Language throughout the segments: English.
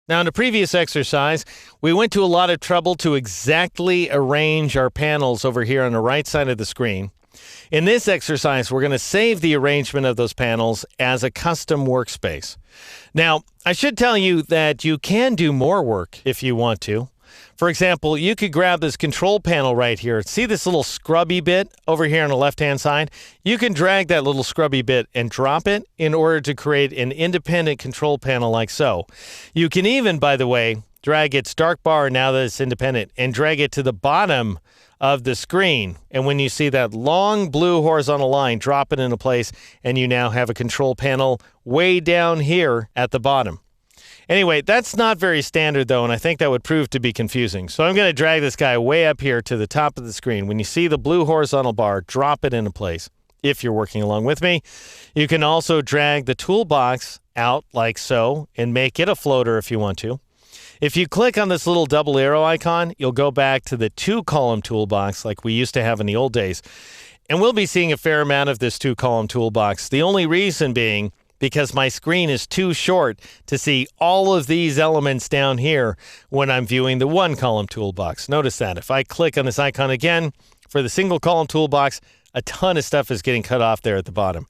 Now, in a previous exercise, we went to a lot of trouble to exactly arrange our panels over here on the right side of the screen. In this exercise, we're going to save the arrangement of those panels as a custom workspace. Now, I should tell you that you can do more work if you want to. For example, you could grab this control panel right here. See this little scrubby bit over here on the left-hand side? You can drag that little scrubby bit and drop it in order to create an independent control panel like so. You can even, by the way, drag its dark bar now that it's independent and drag it to the bottom of the screen. And when you see that long blue horizontal line, drop it into place, and you now have a control panel way down here at the bottom. Anyway, that's not very standard, though, and I think that would prove to be confusing. So I'm going to drag this guy way up here to the top of the screen. When you see the blue horizontal bar, drop it into place if you're working along with me. You can also drag the toolbox out like so and make it a floater if you want to. If you click on this little double arrow icon, you'll go back to the two-column toolbox like we used to have in the old days. And we'll be seeing a fair amount of this two-column toolbox. The only reason being because my screen is too short to see all of these elements down here when I'm viewing the one-column toolbox. Notice that. If I click on this icon again for the single-column toolbox, a ton of stuff is getting cut off there at the bottom.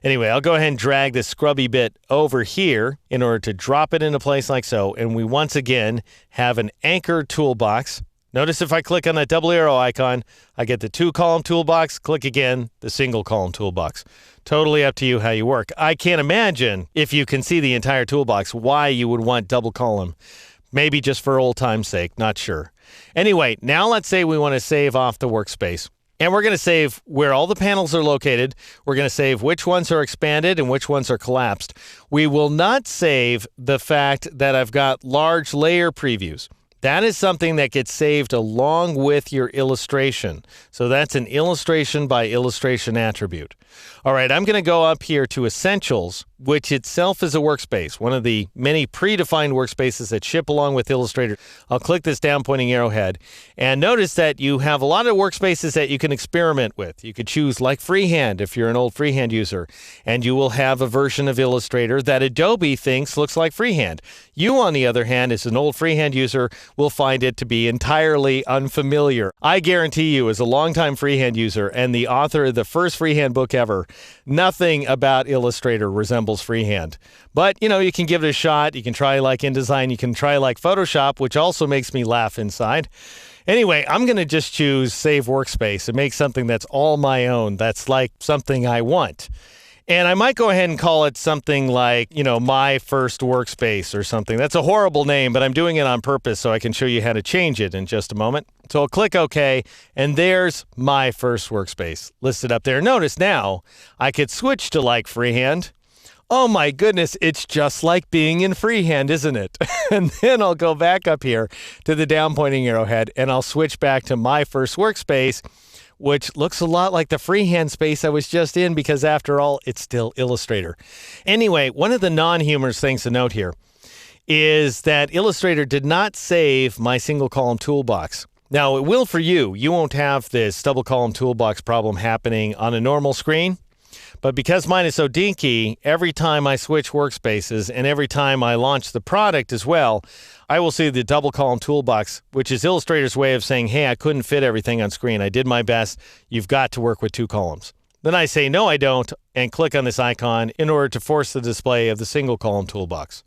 Anyway, I'll go ahead and drag this scrubby bit over here in order to drop it into place like so, and we once again have an anchor toolbox. Notice if I click on that double arrow icon, I get the two-column toolbox, click again, the single-column toolbox. Totally up to you how you work. I can't imagine, if you can see the entire toolbox, why you would want double column. Maybe just for old time's sake, not sure. Anyway, now let's say we want to save off the workspace. And we're going to save where all the panels are located. We're going to save which ones are expanded and which ones are collapsed. We will not save the fact that I've got large layer previews. That is something that gets saved along with your illustration. So that's an illustration by illustration attribute. All right, I'm going to go up here to Essentials, which itself is a workspace, one of the many predefined workspaces that ship along with Illustrator. I'll click this down pointing arrowhead, and notice that you have a lot of workspaces that you can experiment with. You could choose like Freehand if you're an old Freehand user, and you will have a version of Illustrator that Adobe thinks looks like Freehand. You, on the other hand, as an old Freehand user, will find it to be entirely unfamiliar. I guarantee you, as a longtime Freehand user and the author of the first Freehand book ever, nothing about Illustrator resembles Freehand. But, you can give it a shot. You can try like InDesign. You can try like Photoshop, which also makes me laugh inside. Anyway, I'm going to just choose Save Workspace and make something that's all my own. That's like something I want. And I might go ahead and call it something like, My First Workspace or something. That's a horrible name, but I'm doing it on purpose so I can show you how to change it in just a moment. So I'll click OK, and there's My First Workspace listed up there. Notice now I could switch to like Freehand. Oh my goodness, it's just like being in Freehand, isn't it? And then I'll go back up here to the down pointing arrowhead, and I'll switch back to My First Workspace, which looks a lot like the Freehand space I was just in because, after all, it's still Illustrator. Anyway, one of the non-humorous things to note here is that Illustrator did not save my single-column toolbox. Now, it will for you. You won't have this double-column toolbox problem happening on a normal screen. But because mine is so dinky, every time I switch workspaces and every time I launch the product as well, I will see the double column toolbox, which is Illustrator's way of saying, hey, I couldn't fit everything on screen. I did my best. You've got to work with two columns. Then I say, no, I don't, and click on this icon in order to force the display of the single column toolbox.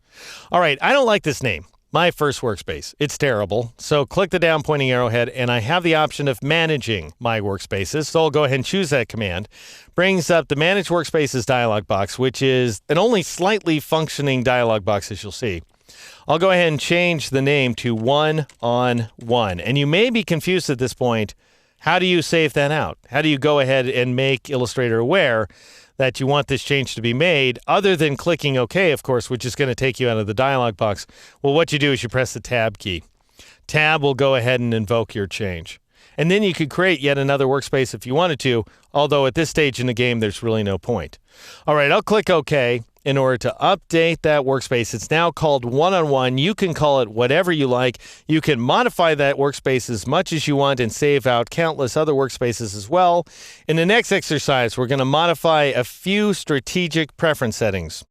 All right, I don't like this name. My First Workspace. It's terrible. So click the down pointing arrowhead, and I have the option of managing my workspaces. So I'll go ahead and choose that command. Brings up the Manage Workspaces dialog box, which is an only slightly functioning dialog box, as you'll see. I'll go ahead and change the name to One on One. And you may be confused at this point. How do you save that out? How do you go ahead and make Illustrator aware that you want this change to be made, other than clicking OK, of course, which is going to take you out of the dialog box? Well, what you do is you press the Tab key. Tab will go ahead and invoke your change. And then you could create yet another workspace if you wanted to, although at this stage in the game, there's really no point. All right, I'll click OK in order to update that workspace. It's now called One-on-One. You can call it whatever you like. You can modify that workspace as much as you want and save out countless other workspaces as well. In the next exercise, we're going to modify a few strategic preference settings.